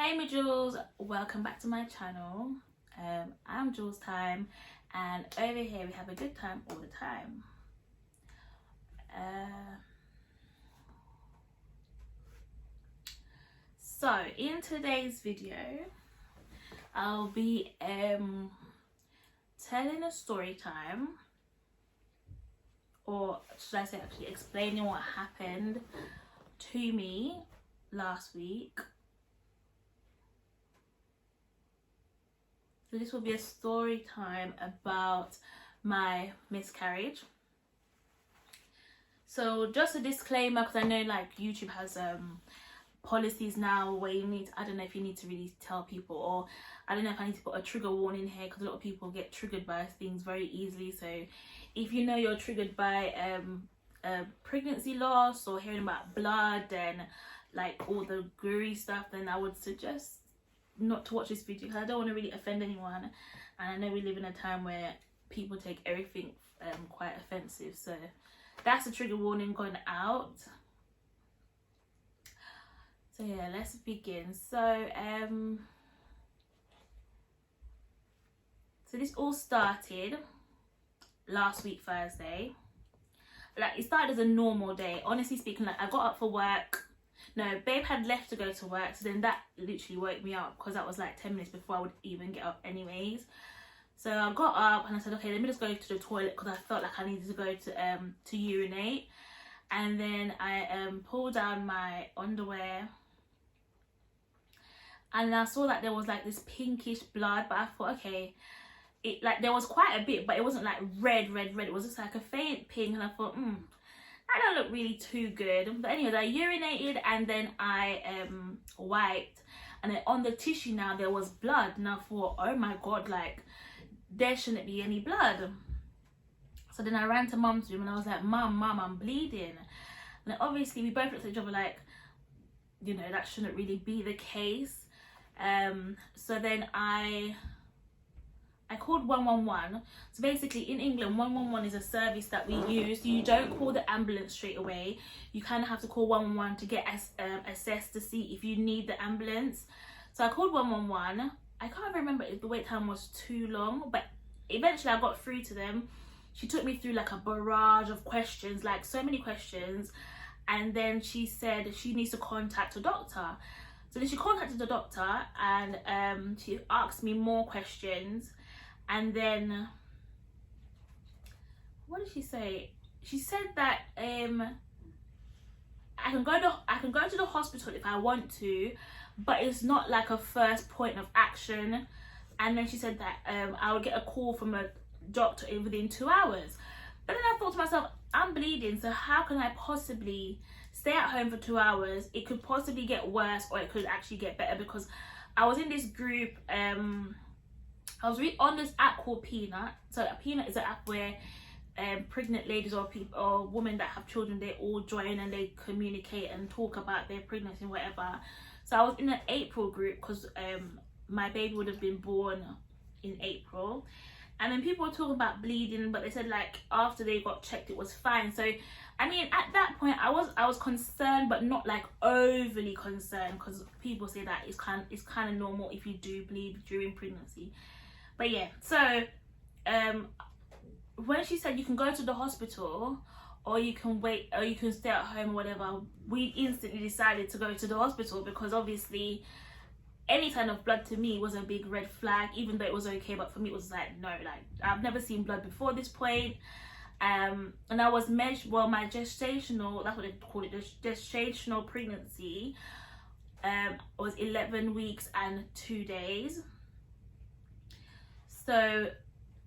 Hey my Jules, welcome back to my channel. I'm Julsz Tymm, and over here we have a good time all the time. So in today's video I'll be telling a story time, or should I say actually explaining what happened to me last week. So this will be a story time about my miscarriage. So just a disclaimer, because I know like YouTube has policies now where you need to, I don't know if you need to really tell people, or I don't know if I need to put a trigger warning here, because a lot of people get triggered by things very easily. So if you know you're triggered by pregnancy loss or hearing about blood and like all the gory stuff, then I would suggest not to watch this video, because I don't want to really offend anyone, and I know we live in a time where people take everything quite offensive. So that's a trigger warning going out. So yeah, let's begin. So so this all started last week Thursday. Like, it started as a normal day, honestly speaking. Like, I got up for work. No, babe had left to go to work, so then that literally woke me up, because that was like 10 minutes before I would even get up anyways. So I got up and I said, okay, let me just go to the toilet, because I felt like I needed to go to urinate. And then I pulled down my underwear, and I saw that there was like this pinkish blood, but I thought, okay, it like there was quite a bit, but it wasn't like red. It was just like a faint pink, and I thought, that don't look really too good. But anyways, I urinated, and then I wiped, and then on the tissue now there was blood, and I thought, oh my god, like there shouldn't be any blood. So then I ran to mum's room and I was like, mum, I'm bleeding. And obviously we both looked at each other like, you know, that shouldn't really be the case. So then I called 111. So basically in England, 111 is a service that we use. You don't call the ambulance straight away. You kind of have to call 111 to get assessed to see if you need the ambulance. So I called 111. I can't remember if the wait time was too long, but eventually I got through to them. She took me through like a barrage of questions, like so many questions. And then she said she needs to contact a doctor. So then she contacted the doctor, and she asked me more questions. And then, what did she say? She said that I can go to the hospital if I want to, but it's not like a first point of action. And then she said that I would get a call from a doctor within 2 hours. But then I thought to myself, I'm bleeding, so how can I possibly stay at home for 2 hours? It could possibly get worse, or it could actually get better, because I was in this group. I was on this app called Peanut. So Peanut is an app where pregnant ladies or people or women that have children, they all join and they communicate and talk about their pregnancy and whatever. So I was in an April group, because my baby would have been born in April. And then people were talking about bleeding, but they said like after they got checked it was fine. So I mean, at that point I was concerned, but not like overly concerned, because people say that it's kind of normal if you do bleed during pregnancy. But yeah, so when she said you can go to the hospital, or you can wait, or you can stay at home or whatever, we instantly decided to go to the hospital, because obviously any kind of blood to me was a big red flag, even though it was okay. But for me it was like, no, like I've never seen blood before this point. And I was my gestational, that's what they call it, the gestational pregnancy was 11 weeks and 2 days. So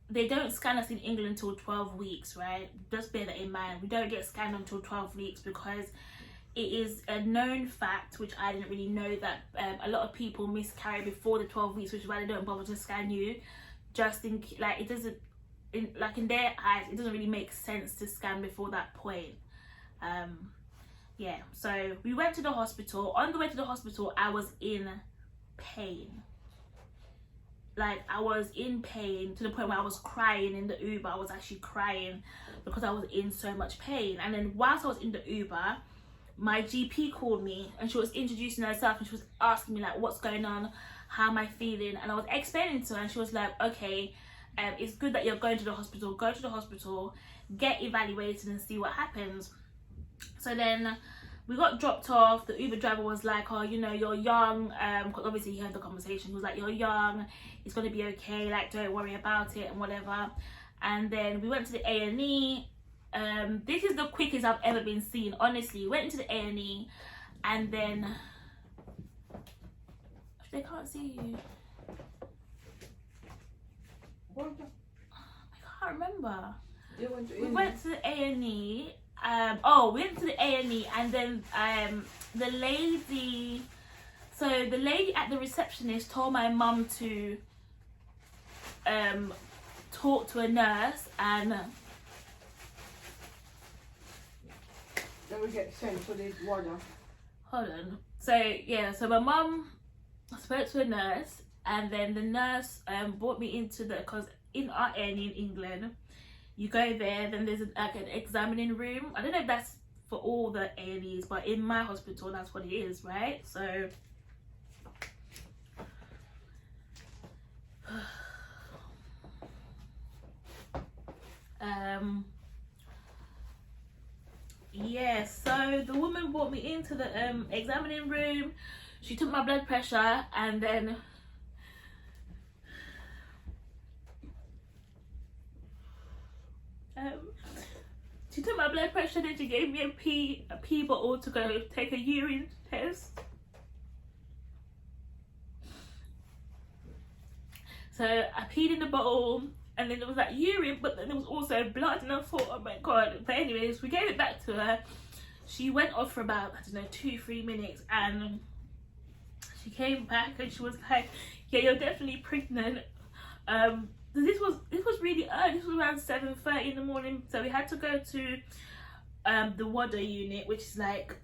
they don't scan us in England until 12 weeks, right? Just bear that in mind. We don't get scanned until 12 weeks, because it is a known fact, which I didn't really know, that a lot of people miscarry before the 12 weeks, which is why they don't bother to scan you. Just in like, it doesn't, in their eyes, it doesn't really make sense to scan before that point. Yeah, so we went to the hospital. On the way to the hospital, I was in pain. Like, I was in pain to the point where I was crying in the Uber. I was actually crying because I was in so much pain. And then whilst I was in the Uber, my GP called me and she was introducing herself and she was asking me like, what's going on, how am I feeling, and I was explaining to her, and she was like, okay, it's good that you're going to the hospital, go to the hospital, get evaluated and see what happens. So then we got dropped off. The Uber driver was like, oh, you know, you're young, because obviously he heard the conversation. He was like, you're young, it's going to be okay, like, don't worry about it and whatever. And then we went to the A&E. This is the quickest I've ever been seen, honestly. Went into the A&E, and then they can't see you. What? I can't remember. You went to We A&E? went to the A&E. We went to the A&E, and then the lady at the receptionist told my mum to talk to a nurse, and Then we get sent to the water. hold on. So my mum spoke to a nurse, and then the nurse brought me into because in our A&E in England, you go there, then there's like an examining room. I don't know if that's for all the A&Es, but in my hospital that's what it is, right? So yeah, so the woman brought me into the examining room. She took my blood pressure, and then she took my blood pressure, then she gave me a pee bottle to go take a urine test. So I peed in the bottle, and then there was like urine, but then there was also blood, and I thought, oh my god. But anyways, we gave it back to her. She went off for about, I don't know, 2-3 minutes, and she came back and she was like, yeah, you're definitely pregnant. This was really early. This was around 7:30 in the morning, so we had to go to the water unit, which is like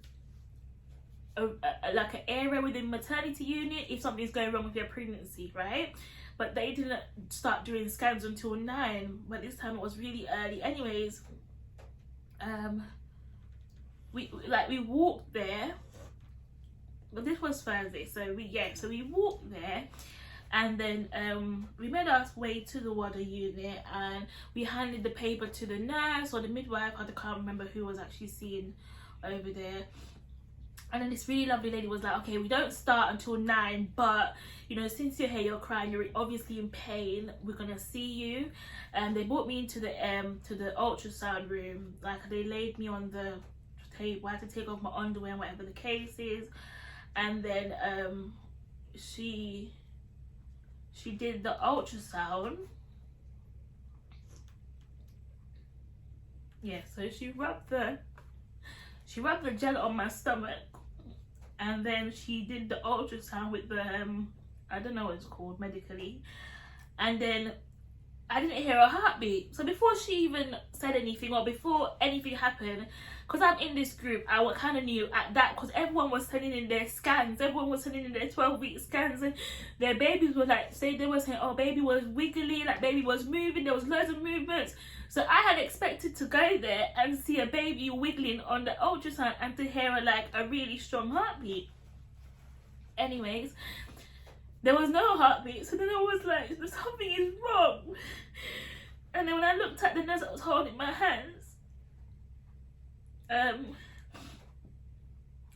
like an area within maternity unit if something's going wrong with your pregnancy, right? But they didn't start doing scans until 9, but this time it was really early. Anyways, we walked there, but this was Thursday, so we walked there, and then we made our way to the water unit, and we handed the paper to the nurse or the midwife. I can't remember who was actually seeing over there. And then this really lovely lady was like, okay, we don't start until 9, but you know, since you're here, you're crying, you're obviously in pain, we're gonna see you. And they brought me into the ultrasound room. Like, they laid me on the table. I had to take off my underwear and whatever the case is. And then she did the ultrasound. Yeah, so she rubbed the gel on my stomach, and then she did the ultrasound with the I don't know what it's called medically, and then I didn't hear a heartbeat. So before she even said anything, or before anything happened, because I'm in this group, I kind of knew at that, because everyone was sending in their scans, everyone was sending in their 12-week scans, and their babies were like, they were saying, oh, baby was wiggly, like baby was moving, there was loads of movements. So I had expected to go there and see a baby wiggling on the ultrasound and to hear a really strong heartbeat. Anyways, there was no heartbeat, so then I was like, something is wrong. And then when I looked at the nurse that was holding my hands,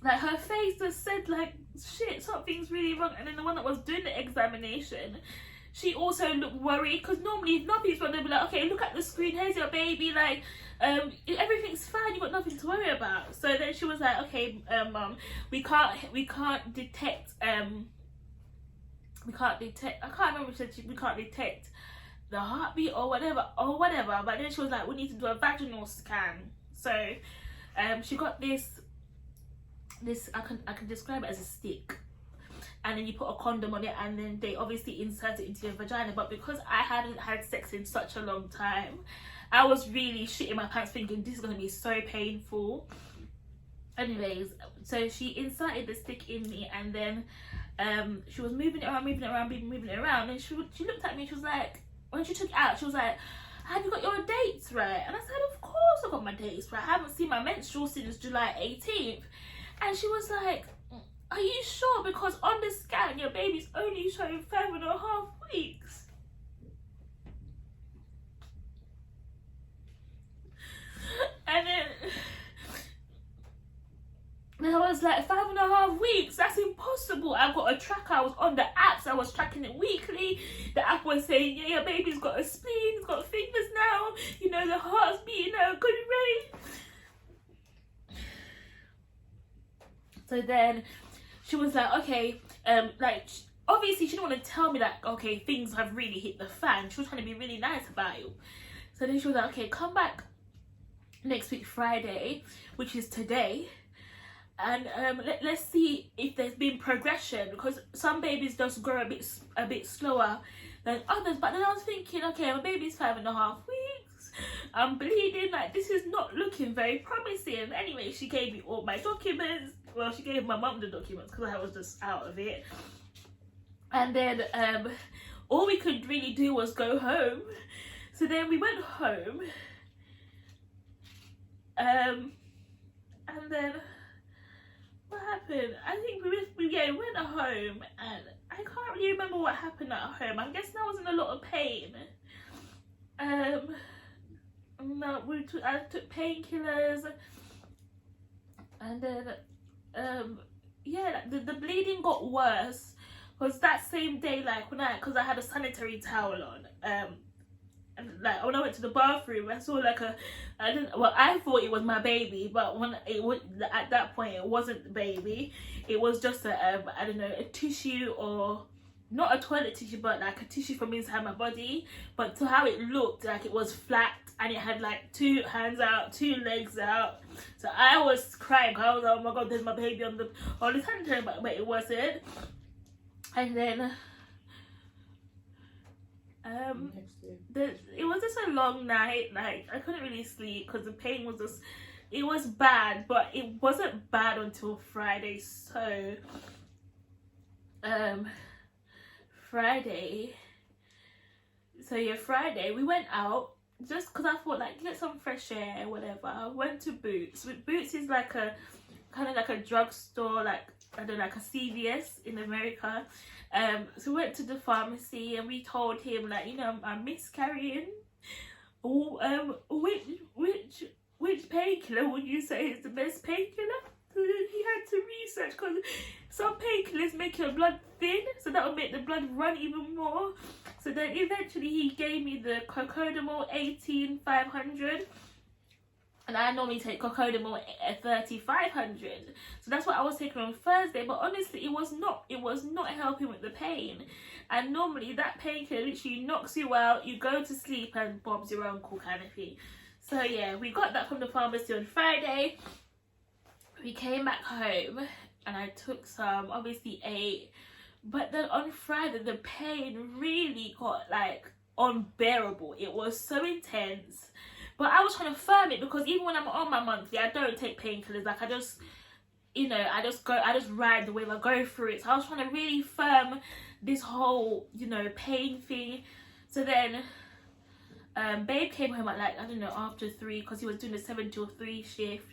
like her face just said like, shit, something's really wrong. And then the one that was doing the examination, she also looked worried, because normally if nothing's wrong, they'll be like, okay, look at the screen, here's your baby, like everything's fine, you've got nothing to worry about. So then she was like, okay, mum, we can't detect I can't remember if she said we can't detect the heartbeat or whatever, but then she was like, we need to do a vaginal scan. So she got this I can describe it as a stick, and then you put a condom on it, and then they obviously insert it into your vagina. But because I hadn't had sex in such a long time, I was really shitting my pants thinking this is going to be so painful. Anyways, so she inserted the stick in me, and then she was moving it around, and she looked at me, she was like, when she took it out, she was like, have you got your dates right? And I said, of course I got my dates right. I haven't seen my menstrual since July 18th. And she was like, are you sure? Because on the scan, your baby's only showing 5.5 weeks. And then I was like, 5.5 weeks? That's impossible. I've got a tracker. I was on the apps. I was tracking it weekly. The app was saying, yeah, your baby's got a spleen. It's got fingers now. You know, the heart's beating at a good rate. So then she was like, okay, like, obviously she didn't want to tell me that, okay, things have really hit the fan. She was trying to be really nice about it. So then she was like, okay, come back next week Friday, which is today, and let's see if there's been progression, because some babies just grow a bit slower than others. But then I was thinking, okay, my baby's 5.5 weeks, I'm bleeding, like, this is not looking very promising. Anyway, she gave me all my documents. Well, she gave my mum the documents because I was just out of it. And then all we could really do was go home. So then we went home. And then what happened? I think we went home, and I can't really remember what happened at home. I'm guessing I was in a lot of pain. No, I took painkillers, and then yeah, the bleeding got worse. Because that same day, like, because I had a sanitary towel on, and like when I went to the bathroom, I saw like I thought it was my baby, but when at that point it wasn't the baby. It was just I don't know, a tissue, or not a toilet tissue, but like a tissue from inside my body. But to how it looked, like it was flat, and it had like 2 hands out, 2 legs out. So I was crying. I was like, oh my god, there's my baby on the sanitary, but it wasn't. And then it was just a long night. Like, I couldn't really sleep because the pain was just, it was bad, but it wasn't bad until Friday. So Friday we went out just because I thought, like, get some fresh air, whatever. I went to Boots. Boots is like a kind of like a drugstore, like, I don't know, like a CVS in America. So we went to the pharmacy and we told him, like, you know, I'm miscarrying. Which painkiller would you say is the best painkiller? So then he had to research, because some painkillers make your blood thin, so that would make the blood run even more. So then eventually he gave me the Cocodamol 18500. And I normally take Cocodamol 3500, so that's what I was taking on Thursday. But honestly, it was not helping with the pain. And normally that painkiller literally knocks you out, you go to sleep, and Bob's your uncle kind of thing. So yeah, we got that from the pharmacy on Friday. We came back home and I took some, obviously ate. But then on Friday, the pain really got like unbearable. It was so intense. But I was trying to firm it, because even when I'm on my monthly, I don't take painkillers. Like, I just, you know, I just ride the wave, I go through it. So I was trying to really firm this whole, you know, pain thing. So then Babe came home at, like, I don't know, after 3, because he was doing the 7 till 3 shift.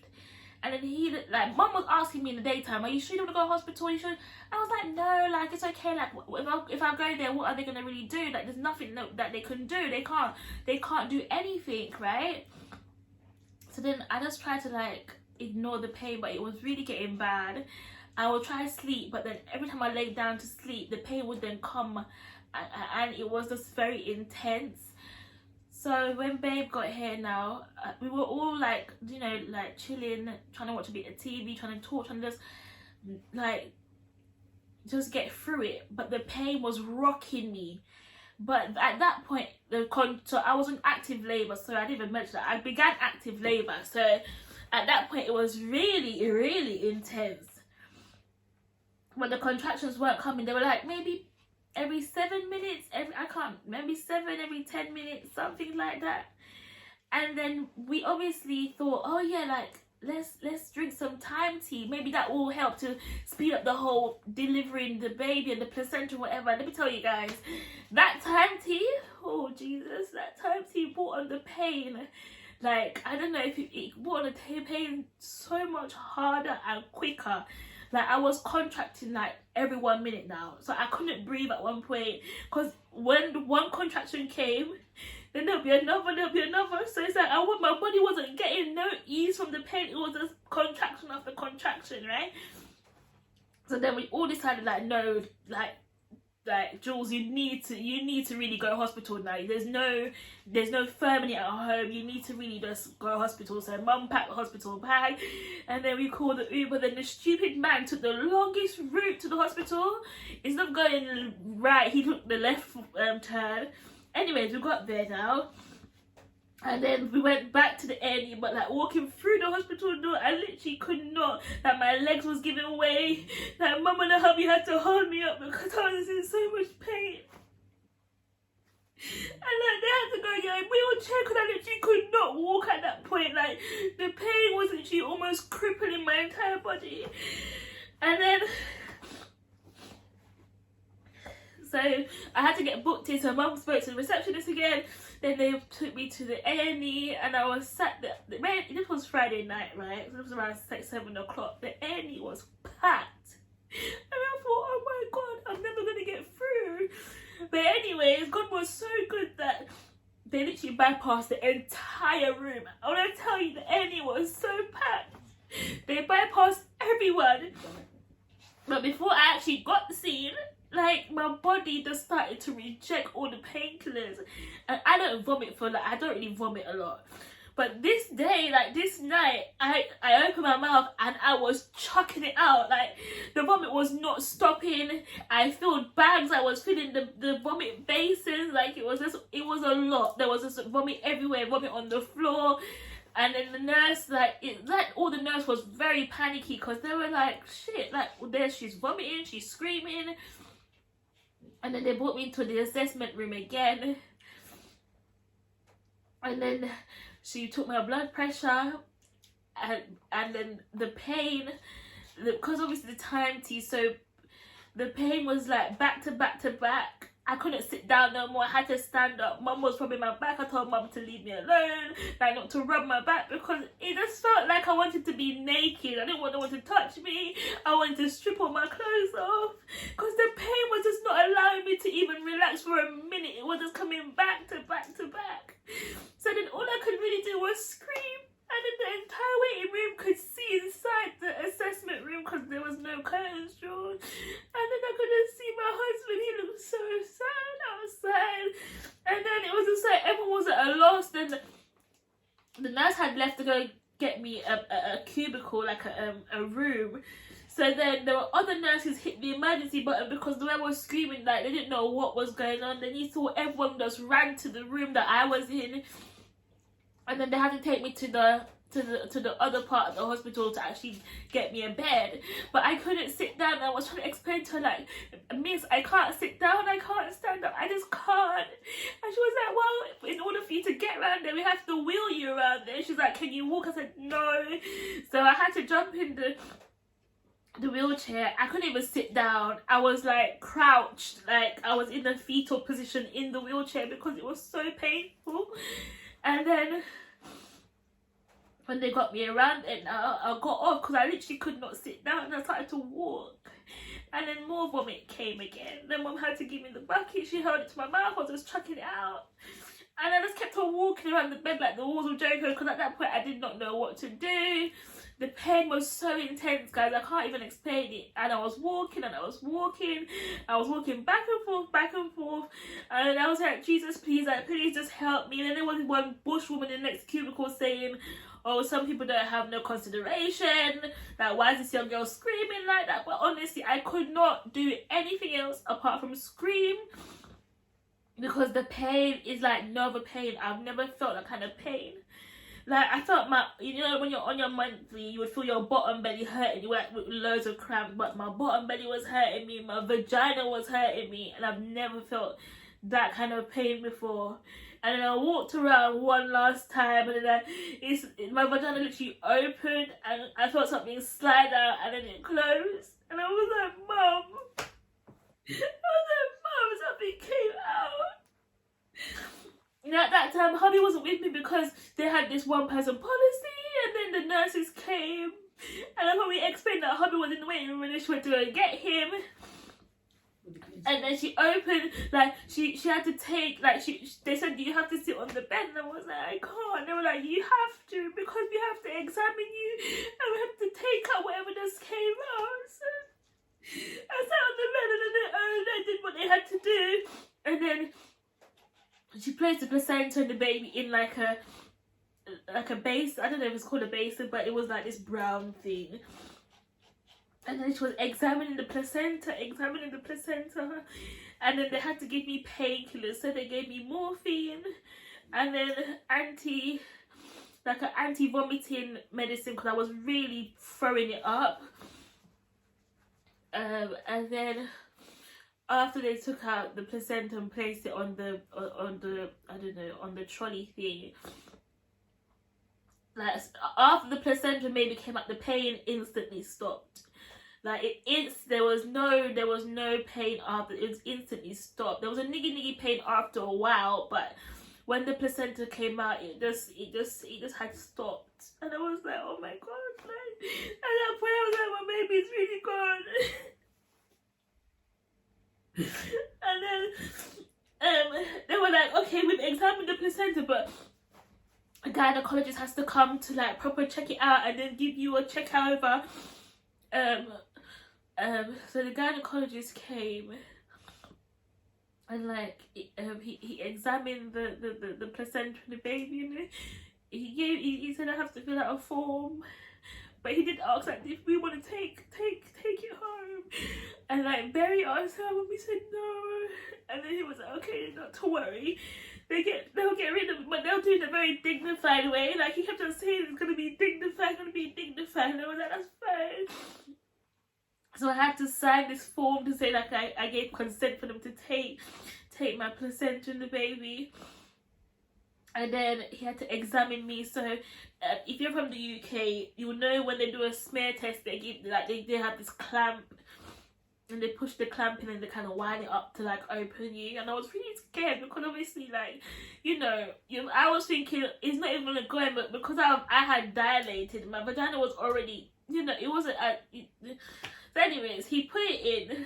And then he, like, Mum was asking me in the daytime, are you sure you want to go to hospital? Are you sure? I was like, no, like, it's okay. Like, if I go there, what are they going to really do? Like, there's nothing that they can do. They can't do anything, right? So then I just tried to, like, ignore the pain, but it was really getting bad. I would try to sleep, but then every time I lay down to sleep, the pain would then come, and it was just very intense. So when Babe got here now, we were all like, you know, like chilling, trying to watch a bit of TV, trying to talk, trying to just get through it. But the pain was rocking me. But at that point, so I was in active labour, so I didn't even mention that. I began active labour, so at that point it was really, really intense. When the contractions weren't coming, they were like maybe every 7 minutes, maybe 7 every 10 minutes, something like that. And then we obviously thought, oh yeah, like let's drink some thyme tea, maybe that will help to speed up the whole delivering the baby and the placenta, whatever. Let me tell you guys, that thyme tea, oh Jesus, that thyme tea brought on the pain. Like, I don't know if it brought on the pain so much harder and quicker. Like, I was contracting like every 1 minute now, so I couldn't breathe at one point, because when one contraction came, then there'll be another, so it's like my body wasn't getting no ease from the pain. It was just contraction after contraction, right? So then we all decided, like, no, like Julsz, you need to really go to hospital now. There's no family at home. You need to really just go to hospital. So mum packed the hospital bag, and then we called the Uber. Then the stupid man took the longest route to the hospital. Instead of going right, he took the left turn. Anyways, we got there now. And then we went back to the A&E, but like walking through the hospital door, I literally could not. Like, my legs was giving way. Like, mum and the hubby had to hold me up because I was in so much pain. And like, they had to go get a wheelchair because I literally could not walk at that point. Like, the pain was literally almost crippling my entire body. And then, so I had to get booked in. So mum spoke to the receptionist again. Then they took me to the A&E, and I was sat there. This was Friday night, right? So it was around 7 o'clock. The A&E was packed. And I thought, oh my God, I'm never going to get through. But anyways, God was so good that they literally bypassed the entire room. I want to tell you, the A&E was so packed. They bypassed everyone. But before I actually got the scene, like, my body just started to reject all the painkillers. And I don't vomit I don't really vomit a lot. But this day, like this night, I opened my mouth and I was chucking it out. Like, the vomit was not stopping. I filled bags. I was filling the vomit basins. Like, it was a lot. There was just vomit everywhere, vomit on the floor. And then the nurse, all the nurse was very panicky because they were like, shit, like, there she's vomiting, she's screaming. And then they brought me into the assessment room again. And then she took my blood pressure. And then the pain, because obviously the time T, so the pain was like back to back to back. I couldn't sit down no more. I had to stand up. Mum was rubbing my back. I told mum to leave me alone, like not to rub my back, because it just felt like I wanted to be naked. I didn't want no one to touch me. I wanted to strip all my clothes off because the pain was just not allowing me to even relax for a minute. It was just coming back to back to back. So then all I could really do was scream. And then the entire waiting room could see inside the assessment room because there was no curtains drawn. And then I couldn't see my husband. He looked so sad outside. And then it was just like everyone was at a loss. Then the nurse had left to go get me a cubicle, like a room. So then there were other nurses hit the emergency button because the way I was screaming, like, they didn't know what was going on. Then you saw everyone just ran to the room that I was in. And then they had to take me to the other part of the hospital to actually get me a bed. But I couldn't sit down. I was trying to explain to her, like, miss, I can't sit down, I can't stand up, I just can't. And she was like, well, in order for you to get around there, we have to wheel you around there. She's like, can you walk? I said, no. So I had to jump in the wheelchair. I couldn't even sit down. I was like crouched, like I was in the fetal position in the wheelchair because it was so painful. And then when they got me around it, I got off because I literally could not sit down, and I started to walk. And then more vomit came again. Then mum had to give me the bucket. She held it to my mouth. I was just chucking it out. And I just kept on walking around the bed like the walls of Jericho because at that point I did not know what to do. The pain was so intense, guys. I can't even explain it. And I was walking and I was walking. I was walking back and forth, back and forth. And I was like, Jesus, please, like, please just help me. And then there was one bush woman in the next cubicle saying, oh, some people don't have no consideration. Like, why is this young girl screaming like that? But honestly, I could not do anything else apart from scream. Because the pain is like no other pain. I've never felt that kind of pain. Like, I felt you know, when you're on your monthly, you would feel your bottom belly hurting you, like, with loads of cramps. But my bottom belly was hurting me, my vagina was hurting me, and I've never felt that kind of pain before. And then I walked around one last time, and then my vagina literally opened, and I felt something slide out, and then it closed. And I was like, Mum. Something came out. And at that time, hubby wasn't with me because they had this one person policy, and then the nurses came, and I probably explained that hubby was in the waiting room and then she went to go and get him. And then she opened, like, she had to take, like, they said, you have to sit on the bed, and I was like, I can't. They were like, you have to, because we have to examine you, and we have to take out whatever just came out. So I sat on the bed, and then they did what they had to do, and then she placed the placenta and the baby in like a base. I don't know if it's called a basin, but it was like this brown thing. And then she was examining the placenta, and then they had to give me painkillers. So they gave me morphine, and then an anti-vomiting medicine because I was really throwing it up. And then after they took out the placenta and placed it on the trolley thing, like after the placenta maybe came out, the pain instantly stopped. Like there was no pain after. It was instantly stopped. There was a niggy pain after a while, but when the placenta came out, it just had stopped. And I was like, oh my god! Like at that point, I was like, my baby's really gone. And then they were like, okay, we've examined the placenta, but a gynecologist has to come to like proper check it out and then give you a check over. So the gynecologist came and like he examined the placenta and the baby, and he said I have to fill out a form, but he did ask like if we want to take it home and like bury ourselves, and we said no. And then he was like, okay, not to worry, they'll get rid of it, but they'll do it in a very dignified way. Like he kept on saying it's gonna be dignified, and I was like, that's fine. So I had to sign this form to say like I gave consent for them to take my placenta and the baby. And then he had to examine me. So if you're from the UK, you'll know when they do a smear test, they give like they have this clamp, and they push the clamp in and they kind of wind it up to like open you. And I was really scared because obviously like I was thinking it's not even gonna go in, but because I had dilated, my vagina was already, it wasn't at. So anyways, he put it in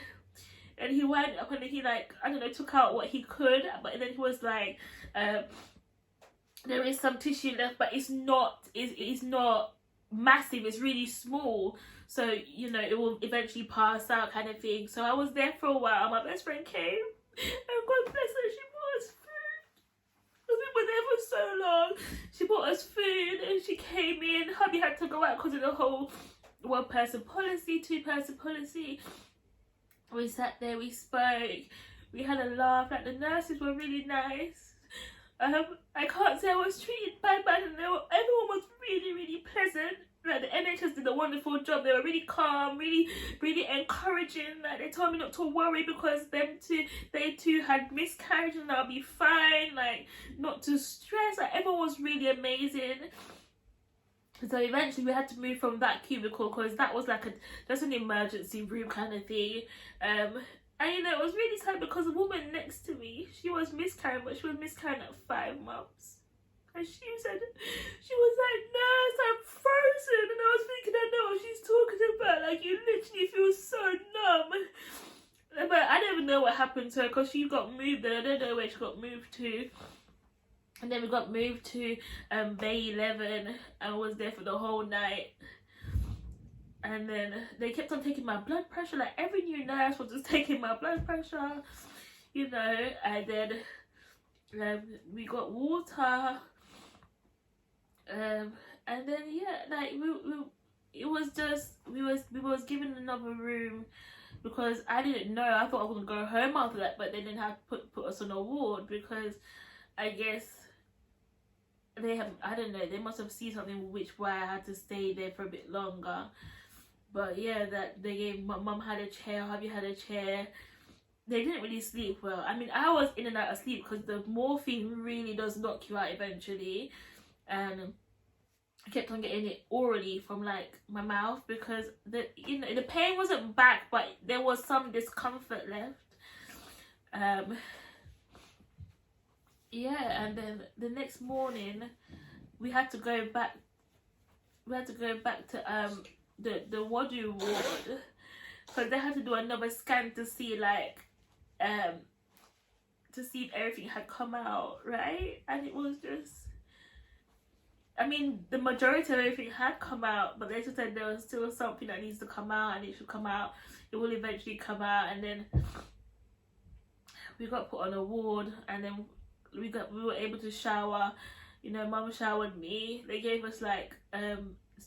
and he wound it up, and then he like, I don't know, took out what he could, but then he was like, there is some tissue left, but it's not massive, it's really small, so it will eventually pass out kind of thing. So I was there for a while. My best friend came, and God bless her, she brought us food. We were there for so long. She brought us food and she came in. Hubby had to go out because of the whole one-person policy, two-person policy. We sat there, we spoke, we had a laugh. Like the nurses were really nice. I can't say I was treated bad, and everyone was really pleasant. Like the NHS did a wonderful job. They were really calm, really encouraging. Like they told me not to worry because they too had miscarriage and I'll be fine. Like not to stress. Like everyone was really amazing. So eventually we had to move from that cubicle because that was like just an emergency room kind of thing. And it was really sad because the woman next to me, she was miscarrying, but she was miscarrying at 5 months. And she said, she was like, nurse, I'm frozen. And I was thinking, I know what she's talking about. Like, you literally feel so numb. But I don't even know what happened to her because she got moved and I don't know where she got moved to. And then we got moved to Bay 11 and was there for the whole night. And then they kept on taking my blood pressure. Like every new nurse was just taking my blood pressure, And then we got water. And then like it was just we was given another room because I didn't know. I thought I was gonna go home after that, but they didn't have to put us on a ward because I guess they have, I don't know, they must have seen something why I had to stay there for a bit longer. But yeah, that they gave, my mum had a chair, hubby had a chair. They didn't really sleep well. I mean, I was in and out of sleep because the morphine really does knock you out eventually. And I kept on getting it orally from like my mouth because the pain wasn't back, but there was some discomfort left. yeah, and then the next morning we had to go back. We had to go back to the Wadu ward because they had to do another scan to see like to see if everything had come out right, and it was just, I mean, the majority of everything had come out, but they just said there was still something that needs to come out, and it should come out. It will eventually come out, and then we got put on a ward, and then we were able to shower. You know, Mum showered me. They gave us like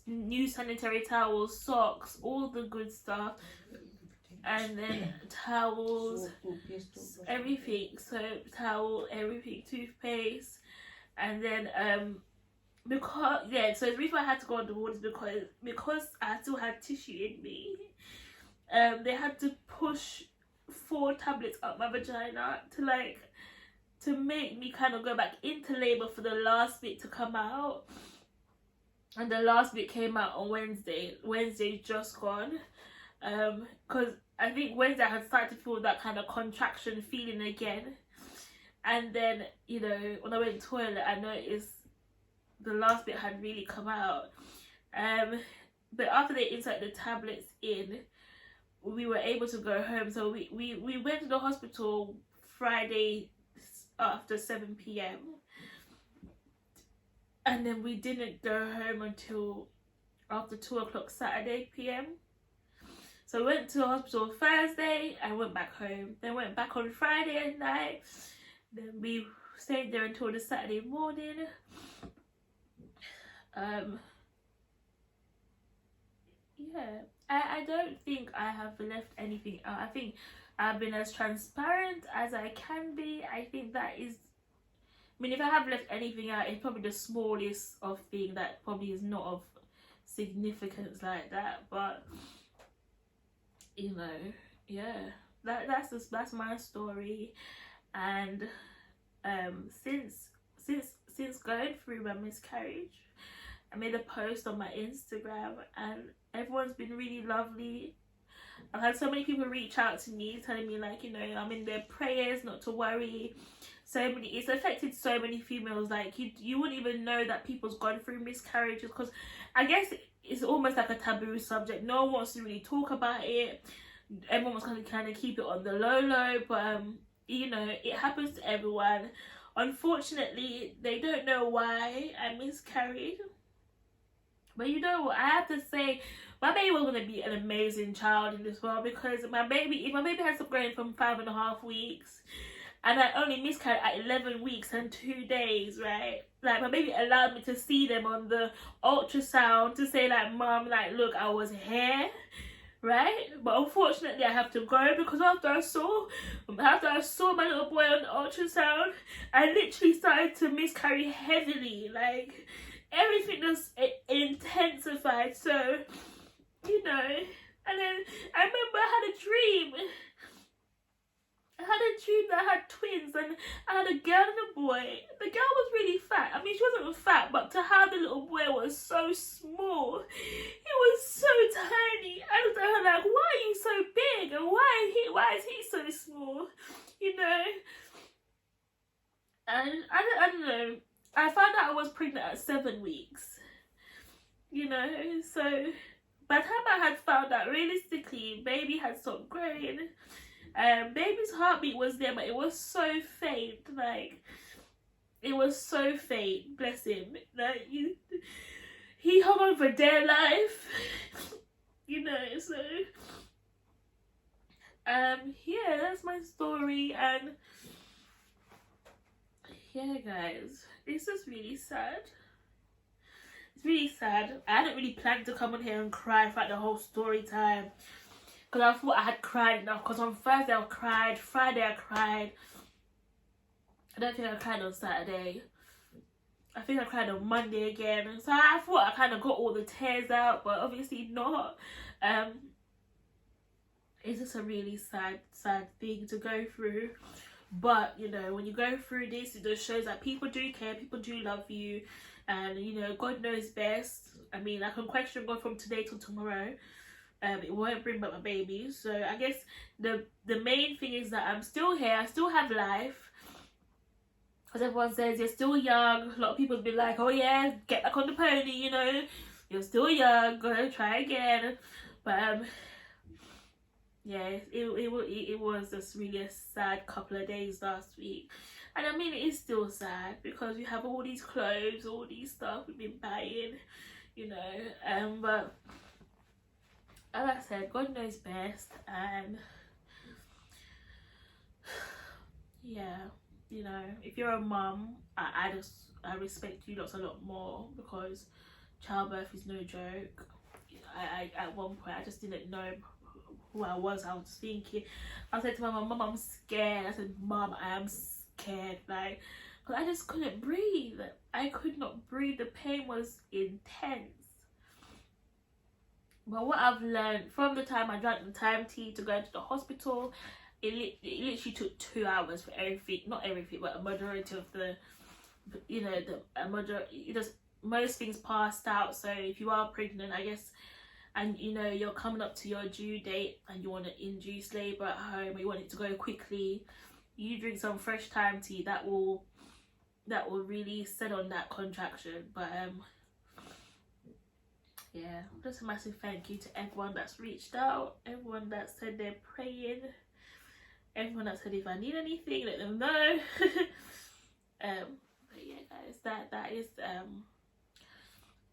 new sanitary towels, socks, all the good stuff, and then towels, everything, soap, towel, everything, toothpaste, and then because so the reason why I had to go on the ward is because I still had tissue in me. They had to push 4 tablets up my vagina to make me kind of go back into labor for the last bit to come out. And the last bit came out on Wednesday just gone, because I think Wednesday I had started to feel that kind of contraction feeling again, and then, you know, when I went to the toilet I noticed the last bit had really come out. But after they inserted the tablets in, we were able to go home. So we went to the hospital Friday after 7 p.m. and then we didn't go home until after 2 o'clock Saturday p.m. So I went to the hospital Thursday and went back home. Then went back on Friday at night. Then we stayed there until the Saturday morning. Yeah, I don't think I have left anything out. I think I've been as transparent as I can be. I think that is, I mean, if I have left anything out, it's probably the smallest of thing that probably is not of significance like that. But, you know, yeah, that's my story. And since going through my miscarriage, I made a post on my Instagram and everyone's been really lovely. I've had so many people reach out to me telling me, like, you know, I'm in their prayers, not to worry. It's affected so many females. Like, you wouldn't even know that people's gone through miscarriages, because I guess it's almost like a taboo subject. No one wants to really talk about it. Everyone wants to kind of keep it on the low, but you know, it happens to everyone. Unfortunately, they don't know why I miscarried. But you know what, I have to say, my baby was going to be an amazing child in this world, because if my baby had stopped growing from 5.5 weeks, and I only miscarried at 11 weeks and 2 days, right? Like, my baby allowed me to see them on the ultrasound to say, like, Mom, like, look, I was here, right? But unfortunately, I have to go, because after I saw my little boy on the ultrasound, I literally started to miscarry heavily, like, everything just intensified. So, you know, and then I remember I had a dream. That I had twins, and I had a girl and a boy. The girl was really fat. I mean, she wasn't fat, but to have the little boy was so small. He was so tiny. I was like, why are you so big? And why is he so small? You know? And I don't know. I found out I was pregnant at 7 weeks. You know? So by the time I had found out, realistically, baby had stopped growing. Baby's heartbeat was there, but it was so faint. Like, it was so faint. Bless him. Like, he hung on for dear life. You know, so yeah, that's my story. And yeah, guys, it's just really sad. It's really sad. I didn't really plan to come on here and cry throughout the whole story time, because I thought I had cried enough. Because on Thursday I cried, Friday I cried. I don't think I cried on Saturday. I think I cried on Monday again. So I thought I kind of got all the tears out, but obviously not. It's just a really sad thing to go through. But, you know, when you go through this, it just shows that people do care, people do love you. And, you know, God knows best. I mean, I can question God from today till tomorrow. It won't bring back my baby. So I guess the main thing is that I'm still here. I still have life. because everyone says you're still young. A lot of people have been like, oh yeah, get back on the pony, you know, you're still young, go try again. But yeah, it was just really a sad couple of days last week. And I mean, it is still sad because we have all these clothes, all these stuff we've been buying, you know. But as I said, God knows best. And yeah, you know, if you're a mum, I respect you lots a lot more, because childbirth is no joke. I at one point I just didn't know who I was. I was thinking, I said to my mum, I'm scared. I said, Mum, I am scared, like, because I just couldn't breathe. I could not breathe. The pain was intense. But what I've learned from the time I drank the time tea to go to the hospital, it literally took 2 hours for everything, not everything, but a majority of the, you know, most things passed out. So if you are pregnant, I guess, and you know you're coming up to your due date and you want to induce labour at home, or you want it to go quickly, you drink some fresh time tea. That will really set on that contraction. But yeah, just a massive thank you to everyone that's reached out, everyone that said they're praying, everyone that said if I need anything, let them know. But yeah, guys, that is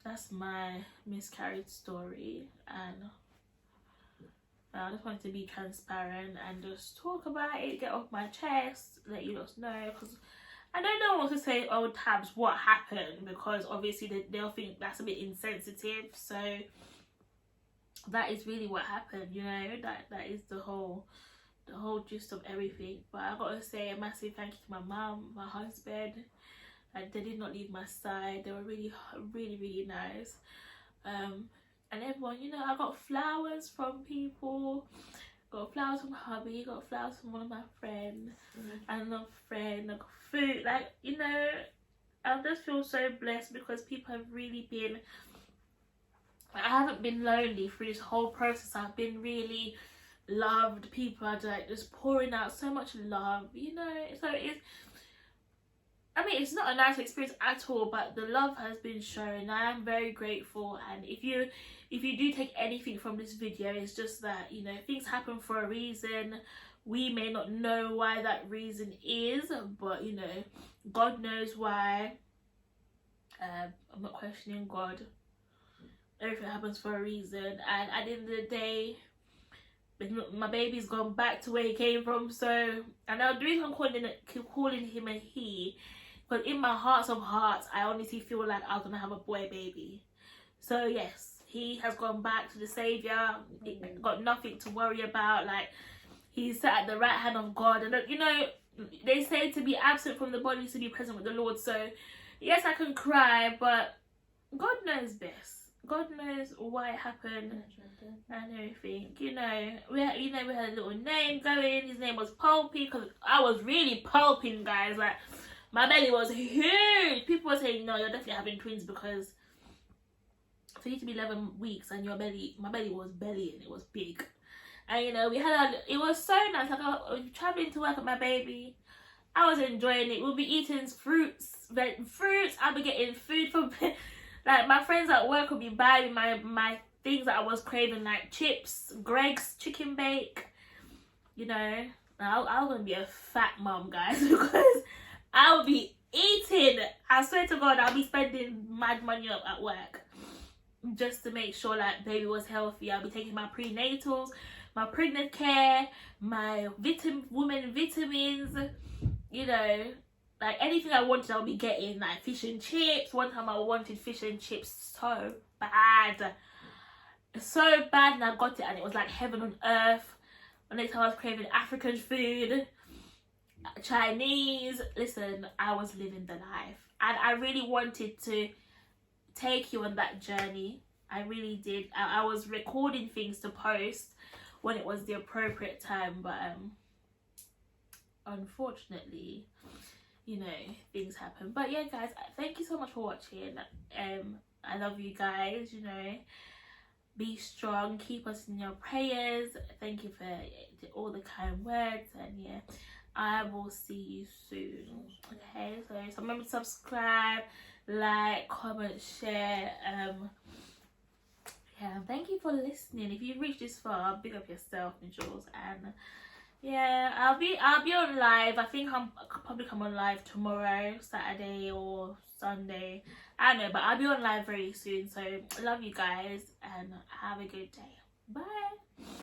that's my miscarriage story, and I just wanted to be transparent and just talk about it, get off my chest, let you lot know, because I don't know what to say, oh Tabs, what happened, because obviously they'll think that's a bit insensitive. So that is really what happened, you know, that is the whole gist of everything. But I gotta say a massive thank you to my mum, my husband, and they did not leave my side. They were really, really, really nice. And everyone, you know, I got flowers from people, got flowers from hubby, got flowers from one of my friends, and another friend, I got food, like, you know, I just feel so blessed because people have really been, I haven't been lonely through this whole process. I've been really loved. People are like just pouring out so much love, you know. So it's not a nice experience at all, but the love has been shown. I am very grateful. And if you do take anything from this video, it's just that, you know, things happen for a reason. We may not know why that reason is, but you know, God knows why. I'm not questioning God. Everything happens for a reason, and at the end of the day, my baby's gone back to where he came from. So, and now the reason I'm calling him a he, because in my heart of hearts, I honestly feel like I'm gonna have a boy baby. So yes, he has gone back to the Saviour. He got nothing to worry about. Like, he's sat at the right hand of God, and you know, they say to be absent from the body is to be present with the Lord. So yes, I can cry, but God knows best. God knows why it happened and everything. You know, we had a little name going. His name was Pulpy, because I was really pulping, guys. Like, my belly was huge. People were saying, no, you're definitely having twins, because for you to be 11 weeks and my belly was bellying. It was big. And you know, it was so nice. Like, I was traveling to work with my baby. I was enjoying it. We'll be eating fruits. I'll be getting food from like, my friends at work will be buying my things that I was craving, like chips, Greg's chicken bake. You know, I was gonna be a fat mum, guys, because I will be eating. I swear to God, I'll be spending mad money up at work just to make sure like baby was healthy. I'll be taking my prenatals, my pregnant care, my women vitamins, you know, like anything I wanted I'll be getting, like fish and chips. One time I wanted fish and chips so bad, and I got it and it was like heaven on earth. The next time I was craving African food, Chinese. Listen, I was living the life, and I really wanted to take you on that journey. I really did. I was recording things to post when it was the appropriate time, but unfortunately, you know, things happen. But yeah, guys, thank you so much for watching. I love you guys, you know. Be strong, keep us in your prayers. Thank you for all the kind words, and yeah, I will see you soon. Okay, so remember to subscribe, like, comment, share. Yeah, thank you for listening. If you reached this far, big up yourself and Julsz. And yeah, I'll be on live. I think I'll probably come on live tomorrow, Saturday or Sunday. I don't know, but I'll be on live very soon. So love you guys and have a good day. Bye.